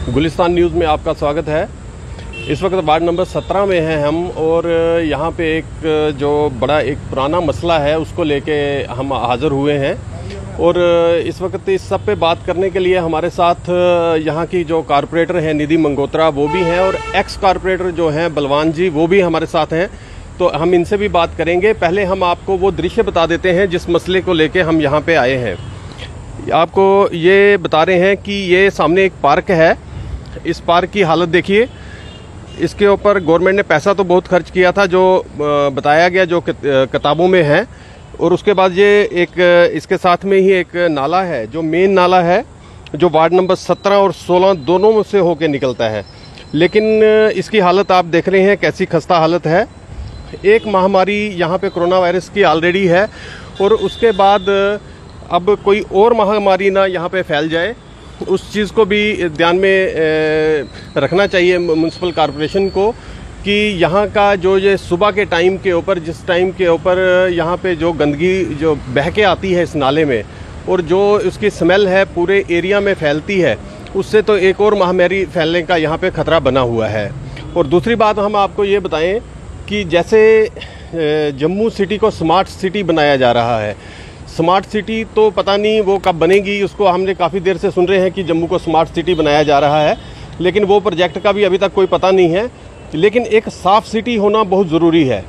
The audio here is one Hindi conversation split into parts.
गुलिस्तान न्यूज़ में आपका स्वागत है। इस वक्त वार्ड नंबर 17 में हैं हम, और यहाँ पे एक जो बड़ा एक पुराना मसला है उसको लेके हम हाज़िर हुए हैं। और इस वक्त इस सब पे बात करने के लिए हमारे साथ यहाँ की जो कारपोरेटर हैं निधि मंगोत्रा वो भी हैं, और एक्स कारपोरेटर जो हैं बलवान जी वो भी हमारे साथ हैं। तो हम इनसे भी बात करेंगे। पहले हम आपको वो दृश्य बता देते हैं जिस मसले को लेके हम यहाँ पे आए हैं। आपको ये बता रहे हैं कि ये सामने एक पार्क है। इस पार्क की हालत देखिए। इसके ऊपर गवर्नमेंट ने पैसा तो बहुत खर्च किया था, जो बताया गया जो किताबों में है। और उसके बाद ये एक इसके साथ में ही एक नाला है, जो मेन नाला है, जो वार्ड नंबर 17 और 16 दोनों में से होके निकलता है। लेकिन इसकी हालत आप देख रहे हैं कैसी खस्ता हालत है। एक महामारी यहाँ पे कोरोना वायरस की ऑलरेडी है, और उसके बाद अब कोई और महामारी ना यहाँ पे फैल जाए, उस चीज़ को भी ध्यान में रखना चाहिए म्युनिसिपल कॉरपोरेशन को, कि यहाँ का जो ये सुबह के टाइम के ऊपर, जिस टाइम के ऊपर यहाँ पे जो गंदगी जो बह के आती है इस नाले में, और जो उसकी स्मेल है पूरे एरिया में फैलती है, उससे तो एक और महामारी फैलने का यहाँ पे ख़तरा बना हुआ है। और दूसरी बात हम आपको ये बताएं कि जैसे जम्मू सिटी को स्मार्ट सिटी बनाया जा रहा है। स्मार्ट सिटी तो पता नहीं वो कब बनेगी, उसको हमने काफ़ी देर से सुन रहे हैं कि जम्मू को स्मार्ट सिटी बनाया जा रहा है, लेकिन वो प्रोजेक्ट का भी अभी तक कोई पता नहीं है। लेकिन एक साफ़ सिटी होना बहुत ज़रूरी है,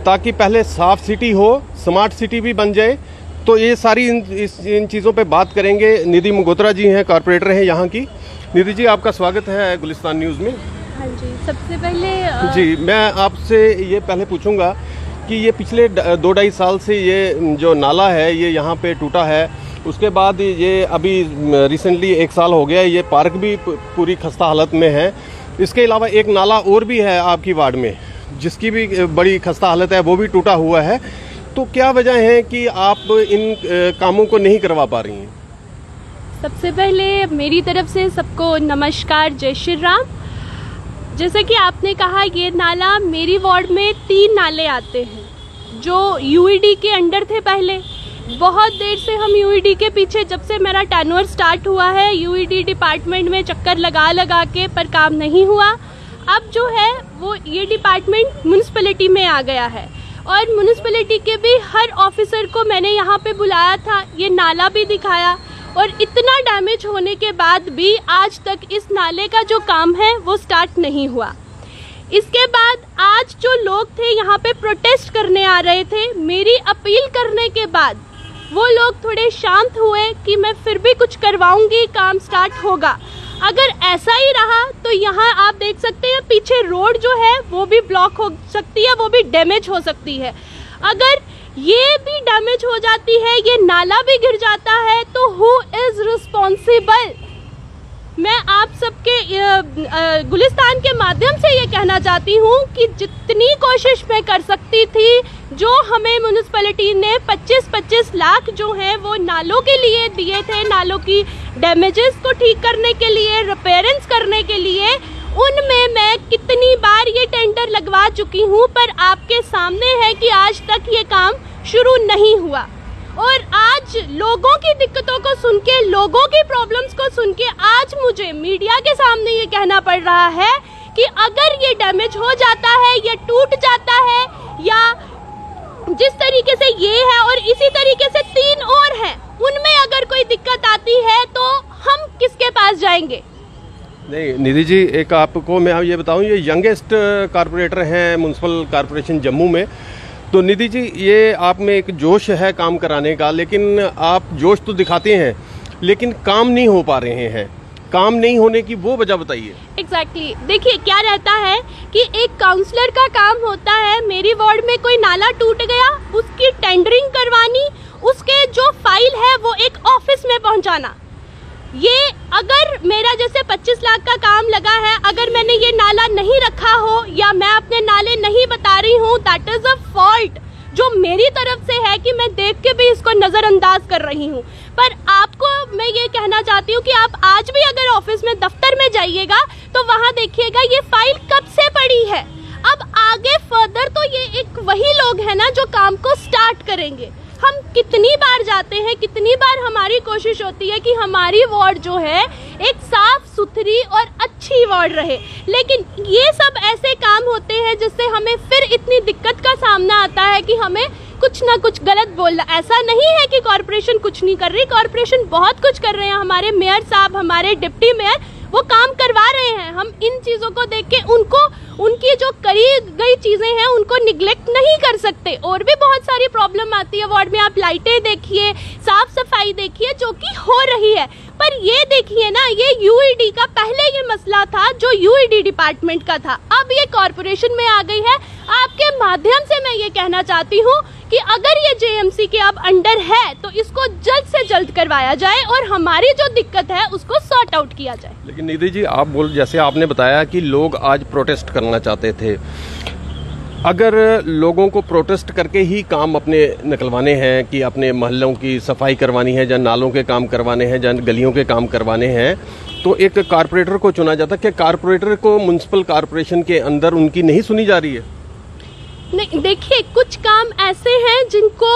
ताकि पहले साफ़ सिटी हो, स्मार्ट सिटी भी बन जाए। तो ये सारी इन चीज़ों पे बात करेंगे। निधि मंगोत्रा जी हैं, कॉरपोरेटर हैं यहाँ की। निधि जी, आपका स्वागत है गुलिस्तान न्यूज़ में। हाँ जी, सबसे पहले जी मैं आपसे ये पहले पूछूंगा कि ये पिछले 2-2.5 साल से ये जो नाला है ये यहाँ पे टूटा है। उसके बाद ये अभी रिसेंटली 1 साल हो गया, ये पार्क भी पूरी खस्ता हालत में है। इसके अलावा एक नाला और भी है आपकी वार्ड में, जिसकी भी बड़ी खस्ता हालत है, वो भी टूटा हुआ है। तो क्या वजह है कि आप इन कामों को नहीं करवा पा रही हैं? सबसे पहले मेरी तरफ से सबको नमस्कार, जय श्री राम। जैसे कि आपने कहा, ये नाला मेरी वार्ड में 3 नाले आते हैं जो यूईडी के अंडर थे। पहले बहुत देर से हम यूईडी के पीछे, जब से मेरा टेन्योर स्टार्ट हुआ है, यूईडी डिपार्टमेंट में चक्कर लगा के पर काम नहीं हुआ। अब जो है वो ये डिपार्टमेंट म्युनिसिपैलिटी में आ गया है, और म्युनिसिपैलिटी के भी हर ऑफिसर को मैंने यहाँ पे बुलाया था, ये नाला भी दिखाया, और इतना डैमेज होने के बाद भी आज तक इस नाले का जो काम है वो स्टार्ट नहीं हुआ। इसके बाद आज जो लोग थे यहाँ पे प्रोटेस्ट करने आ रहे थे, मेरी अपील करने के बाद वो लोग थोड़े शांत हुए कि मैं फिर भी कुछ करवाऊंगी, काम स्टार्ट होगा। अगर ऐसा ही रहा तो यहाँ आप देख सकते हैं पीछे रोड जो है वो भी ब्लॉक हो सकती है, वो भी डैमेज हो सकती है। अगर ये भी डैमेज हो जाती है, ये नाला भी गिर जाता है, तो हु इज रिस्पॉन्सिबल? मैं आप सबके गुलिस्तान के माध्यम से ये कहना चाहती हूँ कि जितनी कोशिश मैं कर सकती थी, जो हमें म्युनिसिपैलिटी ने 25-25 लाख जो है वो नालों के लिए दिए थे, नालों की डैमेजेस को ठीक करने के लिए, रिपेयरेंस करने के लिए, उनमें मैं कितनी बार ये टेंडर लगवा चुकी हूँ, पर आपके सामने है कि आज तक ये काम शुरू नहीं हुआ। और आज लोगों की दिक्कतों को सुन के, लोगों की प्रॉब्लम्स को सुन के आज मुझे मीडिया के सामने ये कहना पड़ रहा है कि अगर ये डैमेज हो जाता है, ये टूट जाता है, या जिस तरीके से ये है और इसी तरीके से 3 और हैं, उनमें अगर कोई दिक्कत आती है तो हम किसके पास जाएंगे? नहीं निधि जी, एक आपको मैं ये बताऊं, ये यंगेस्ट कारपोरेटर हैं म्युनिसिपल कॉरपोरेशन जम्मू में। तो निधि जी, ये आप में एक जोश है काम कराने का, लेकिन आप जोश तो दिखाते हैं लेकिन काम नहीं हो पा रहे हैं। काम नहीं होने की वो वजह बताइए। एग्जैक्टली देखिए क्या रहता है कि एक काउंसलर का काम होता है, मेरी वार्ड में कोई नाला टूट गया, उसकी टेंडरिंग करवानी, उसके जो फाइल है वो एक ऑफिस में पहुंचाना। ये अगर मेरा जैसे 25 लाख का काम लगा है, अगर मैंने ये नाला नहीं रखा हो या मैं अपने नाले नहीं बता रही हूँ, दैट इज अ फॉल्ट जो मेरी तरफ से है कि मैं देख के भी इसको नजरअंदाज कर रही हूँ। पर आपको मैं ये कहना चाहती हूँ कि आप आज भी अगर ऑफिस में, दफ्तर में जाइएगा तो वहाँ देखिएगा ये फाइल कब से पड़ी है। अब आगे फर्दर तो ये एक वही लोग हैं ना जो काम को स्टार्ट करेंगे। हम कितनी बार जाते हैं, कितनी बार हमारी कोशिश होती है कि हमारी वार्ड जो है एक साफ सुथरी और अच्छी वार्ड रहे, लेकिन ये सब ऐसे काम होते हैं जिससे हमें फिर इतनी दिक्कत का सामना आता है कि हमें कुछ ना कुछ गलत बोलना। ऐसा नहीं है कि कॉर्पोरेशन कुछ नहीं कर रही, कॉर्पोरेशन बहुत कुछ कर रहे हैं। हमारे मेयर साहब, हमारे डिप्टी मेयर वो काम करवा रहे हैं। हम इन चीज़ों को देख के उनकी जो करी गई चीज़ें हैं उनको निगलेक्ट नहीं कर सकते। और भी बहुत सारी प्रॉब्लम आती है वार्ड में, आप लाइटें देखिए, साफ सफाई देखिए जो कि हो रही है, पर ये देखिए ना, ये यूईडी का पहले ये मसला था जो यूईडी डिपार्टमेंट का था, अब ये कॉर्पोरेशन में आ गई है। आपके माध्यम से मैं ये कहना चाहती हूँ कि अगर ये जेएमसी के अब अंडर है तो इसको जल्द से जल्द करवाया जाए और हमारी जो दिक्कत है उसको सॉर्ट आउट किया जाए। लेकिन निधि जी, आप जैसे आपने बताया कि लोग आज प्रोटेस्ट करना चाहते थे, अगर लोगों को प्रोटेस्ट करके ही काम अपने निकलवाने हैं कि अपने मोहल्लों की सफाई करवानी है, जहाँ नालों के काम करवाने हैं, जहाँ गलियों के काम करवाने हैं, तो एक कारपोरेटर को चुना जाता। क्या कारपोरेटर को म्युनिसिपल कॉर्पोरेशन के अंदर उनकी नहीं सुनी जा रही है? नहीं, देखिए कुछ काम ऐसे हैं जिनको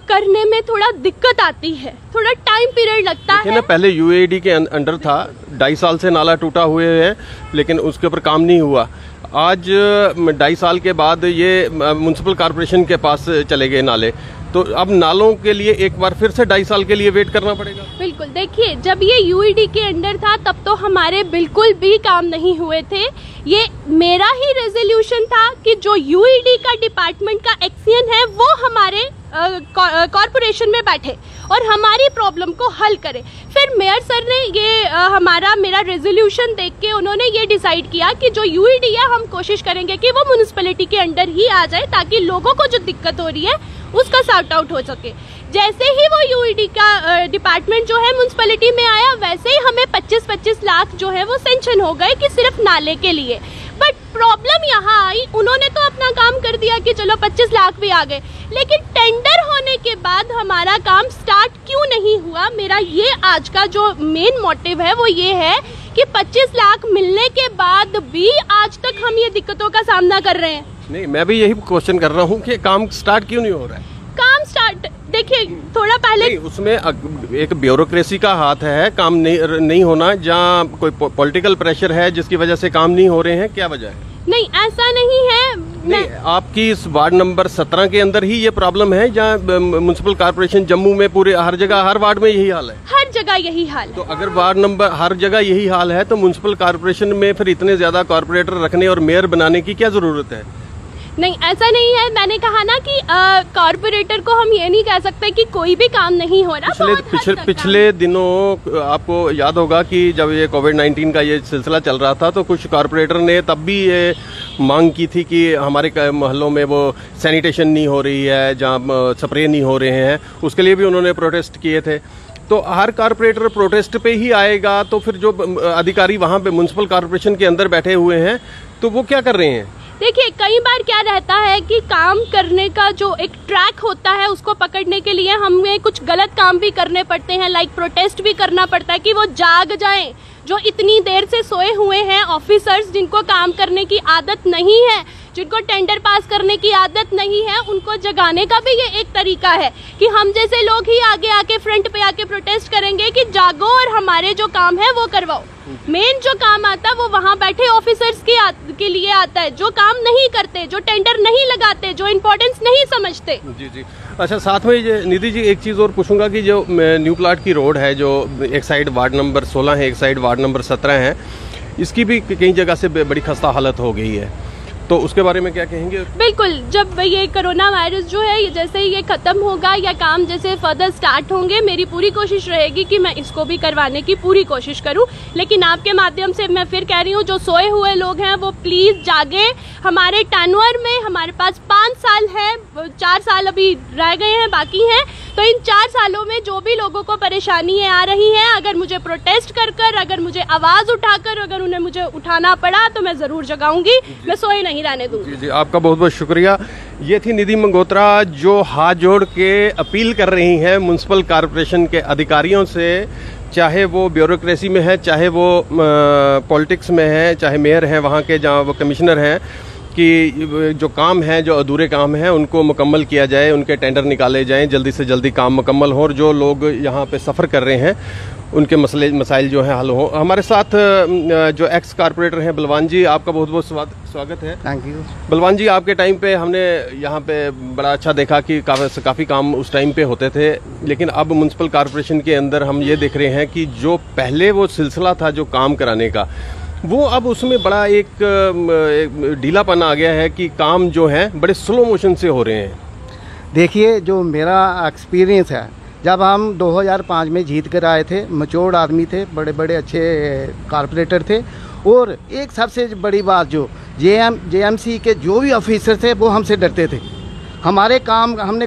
करने में थोड़ा दिक्कत आती है, थोड़ा टाइम पीरियड लगता है। ना पहले यूएडी के अंडर था, 2.5 साल से नाला टूटा हुए है, लेकिन उसके ऊपर काम नहीं हुआ। आज 2.5 साल के बाद ये म्युनिसिपल कॉर्पोरेशन के पास चले गए नाले, तो अब नालों के लिए एक बार फिर से 2.5 साल के लिए वेट करना पड़ेगा। बिल्कुल, देखिए जब ये यूईडी के अंडर था तब तो हमारे बिल्कुल भी काम नहीं हुए थे। ये मेरा ही रेजोल्यूशन था कि जो यूईडी का डिपार्टमेंट का एक्सियन है वो हमारे कॉर्पोरेशन में बैठे और हमारी प्रॉब्लम को हल करे। फिर मेयर सर ने ये मेरा रेजोल्यूशन देख के उन्होंने ये डिसाइड किया कि जो यूईडी है हम कोशिश करेंगे कि वो म्युनिसिपैलिटी के अंडर ही आ जाए ताकि लोगों को जो दिक्कत हो रही है उसका सॉर्ट आउट हो सके। जैसे ही वो यूईडी का डिपार्टमेंट जो है म्युनिसिपैलिटी में आया, वैसे ही हमें 25-25 लाख जो है वो सेंक्शन हो गए कि सिर्फ नाले के लिए। बट प्रॉब्लम यहाँ आई, उन्होंने तो अपना काम कर दिया कि चलो 25 लाख भी आ गए, लेकिन टेंडर होने के बाद हमारा काम स्टार्ट क्यों नहीं हुआ? मेरा ये आज का जो मेन मोटिव है वो ये है कि 25 लाख मिलने के बाद भी आज तक हम ये दिक्कतों का सामना कर रहे हैं। नहीं, मैं भी यही क्वेश्चन कर रहा हूँ कि काम स्टार्ट क्यों नहीं हो रहा है? काम स्टार्ट, देखिए थोड़ा पहले नहीं, उसमें एक ब्यूरोक्रेसी का हाथ है, काम नहीं होना, जहाँ कोई पॉलिटिकल प्रेशर है जिसकी वजह से काम नहीं हो रहे हैं, क्या वजह है? नहीं, ऐसा नहीं है। नहीं, आपकी इस वार्ड नंबर 17 के अंदर ही ये प्रॉब्लम है, जहाँ म्युनिसिपल कॉर्पोरेशन जम्मू में पूरे हर जगह हर वार्ड में यही हाल है? हर जगह यही हाल है। तो अगर वार्ड नंबर हर जगह यही हाल है तो म्युनिसिपल कॉर्पोरेशन में फिर इतने ज्यादा कॉर्पोरेटर रखने और मेयर बनाने की क्या जरूरत है? नहीं, ऐसा नहीं है। मैंने कहा ना कि कॉर्पोरेटर को हम ये नहीं कह सकते कि कोई भी काम नहीं हो रहा। पिछले दिनों आपको याद होगा कि जब ये कोविड-19 का ये सिलसिला चल रहा था तो कुछ कॉर्पोरेटर ने तब भी ये मांग की थी कि हमारे मोहल्लों में वो सैनिटेशन नहीं हो रही है, जहाँ स्प्रे नहीं हो रहे हैं, उसके लिए भी उन्होंने प्रोटेस्ट किए थे। तो हर कॉर्पोरेटर प्रोटेस्ट पे ही आएगा, तो फिर जो अधिकारी वहाँ पे म्युनिसिपल कॉर्पोरेशन के अंदर बैठे हुए हैं तो वो क्या कर रहे हैं? देखिए कई बार क्या रहता है कि काम करने का जो एक ट्रैक होता है उसको पकड़ने के लिए हमें कुछ गलत काम भी करने पड़ते हैं, लाइक प्रोटेस्ट भी करना पड़ता है कि वो जाग जाएं। जो इतनी देर से सोए हुए हैं ऑफिसर्स, जिनको काम करने की आदत नहीं है, जिनको टेंडर पास करने की आदत नहीं है, उनको जगाने का भी ये एक तरीका है कि हम जैसे लोग ही आगे आके फ्रंट पे आके प्रोटेस्ट करेंगे कि जागो और हमारे जो काम है वो करवाओ। मेन जो काम आता है वो वहाँ बैठे ऑफिसर्स के लिए आता है, जो काम नहीं करते, जो टेंडर नहीं लगाते, जो इम्पोर्टेंस नहीं समझते। जी जी। अच्छा, साथ में निधि जी एक चीज़ और पूछूंगा कि जो न्यू प्लाट की रोड है, जो एक साइड वार्ड नंबर 16 है, एक साइड वार्ड नंबर 17 है, इसकी भी कई जगह से बड़ी खस्ता हालत हो गई है, तो उसके बारे में क्या कहेंगे? बिल्कुल, जब ये कोरोना वायरस जो है जैसे ही ये खत्म होगा या काम जैसे फर्दर स्टार्ट होंगे, मेरी पूरी कोशिश रहेगी कि मैं इसको भी करवाने की पूरी कोशिश करूं। लेकिन आपके माध्यम से मैं फिर कह रही हूं, जो सोए हुए लोग हैं वो प्लीज जागे। हमारे टर्नओवर में हमारे पास 5 साल है, 4 साल अभी रह गए हैं, बाकी हैं, तो इन 4 सालों में जो भी लोगों को परेशानी आ रही है, अगर मुझे प्रोटेस्ट कर अगर मुझे आवाज उठाकर अगर उन्हें मुझे उठाना पड़ा तो मैं जरूर जगाऊंगी, मैं सोए नहीं रहने दूंगी। जी जी, आपका बहुत बहुत शुक्रिया। ये थी निधि मंगोत्रा जो हाथ जोड़ के अपील कर रही हैं म्युनिसिपल कॉर्पोरेशन के अधिकारियों से, चाहे वो ब्यूरोक्रेसी में है, चाहे वो पॉलिटिक्स में है, चाहे मेयर हैं वहाँ के, जहाँ वो कमिश्नर हैं, कि जो काम है, जो अधूरे काम हैं, उनको मुकम्मल किया जाए, उनके टेंडर निकाले जाएं, जल्दी से जल्दी काम मुकम्मल हो और जो लोग यहाँ पे सफ़र कर रहे हैं उनके मसाइल जो हैं हल हो। हमारे साथ जो एक्स कारपोरेटर हैं बलवान जी, आपका बहुत बहुत स्वागत है। Thank you. बलवान जी, आपके टाइम पे हमने यहाँ पे बड़ा अच्छा देखा कि काफ़ी काम उस टाइम पे होते थे, लेकिन अब म्युनिसिपल कॉरपोरेशन के अंदर हम ये देख रहे हैं कि जो पहले वो सिलसिला था जो काम कराने का, वो अब उसमें बड़ा एक ढीलापन आ गया है कि काम जो है बड़े स्लो मोशन से हो रहे हैं। देखिए, जो मेरा एक्सपीरियंस है, जब हम 2005 में जीत कर आए थे, मैच्योर्ड आदमी थे, बड़े बड़े अच्छे कारपोरेटर थे, और एक सबसे बड़ी बात, जो जेएमसी के जो भी ऑफिसर थे वो हमसे डरते थे। हमने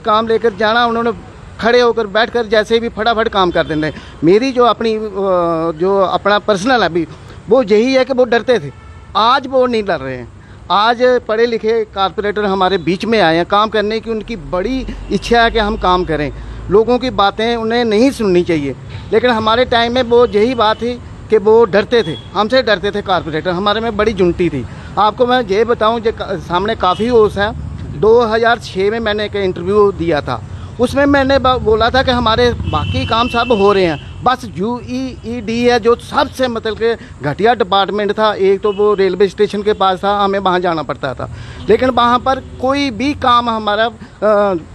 काम लेकर जाना, उन्होंने खड़े होकर बैठकर जैसे भी फटाफट काम कर देना। मेरी जो अपना पर्सनल है भी, वो यही है कि वो डरते थे। आज वो नहीं डर रहे हैं। आज पढ़े लिखे कारपोरेटर हमारे बीच में आए हैं काम करने की, उनकी बड़ी इच्छा है कि हम काम करें। लोगों की बातें उन्हें नहीं सुननी चाहिए, लेकिन हमारे टाइम में वो यही बात थी कि वो डरते थे, हमसे डरते थे कारपोरेटर। हमारे में बड़ी जुनटी थी। आपको मैं ये बताऊं, जो सामने काफ़ी होश है, 2006 में मैंने एक इंटरव्यू दिया था, उसमें मैंने बोला था कि हमारे बाकी काम सब हो रहे हैं, बस UEED है जो सबसे मतलब के घटिया डिपार्टमेंट था। एक तो वो रेलवे स्टेशन के पास था, हमें वहाँ जाना पड़ता था, लेकिन वहाँ पर कोई भी काम हमारा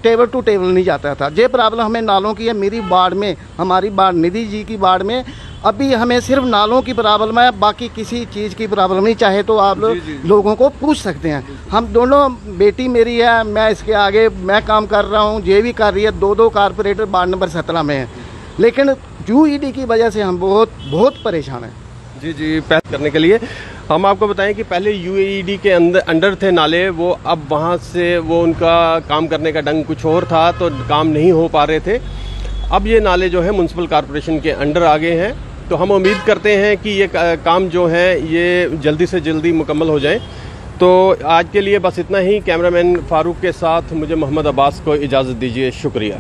टेबल टू टेबल नहीं जाता था। ये प्रॉब्लम हमें नालों की है। मेरी वार्ड में, हमारी वार्ड निधि जी की वार्ड में अभी हमें सिर्फ नालों की प्रॉब्लम है, बाकी किसी चीज़ की प्रॉब्लम नहीं। चाहे तो आप लोगों को पूछ सकते हैं। हम दोनों, बेटी मेरी है, मैं इसके आगे मैं काम कर रहा हूँ, ये भी कर रही है, दो कारपोरेटर वार्ड नंबर 17 में हैं, लेकिन UED की वजह से हम बहुत परेशान हैं। जी, पैस करने के लिए हम आपको बताएं कि पहले UED के अंडर थे नाले, वो अब वहाँ से वो उनका काम करने का ढंग कुछ और था, तो काम नहीं हो पा रहे थे। अब ये नाले जो है म्युनिसिपल कॉरपोरेशन के अंडर आ गए हैं, तो हम उम्मीद करते हैं कि ये काम जो है ये जल्दी से जल्दी मुकम्मल हो जाए। तो आज के लिए बस इतना ही। कैमरामैन फारूक के साथ मुझे मोहम्मद अब्बास को इजाज़त दीजिए। शुक्रिया।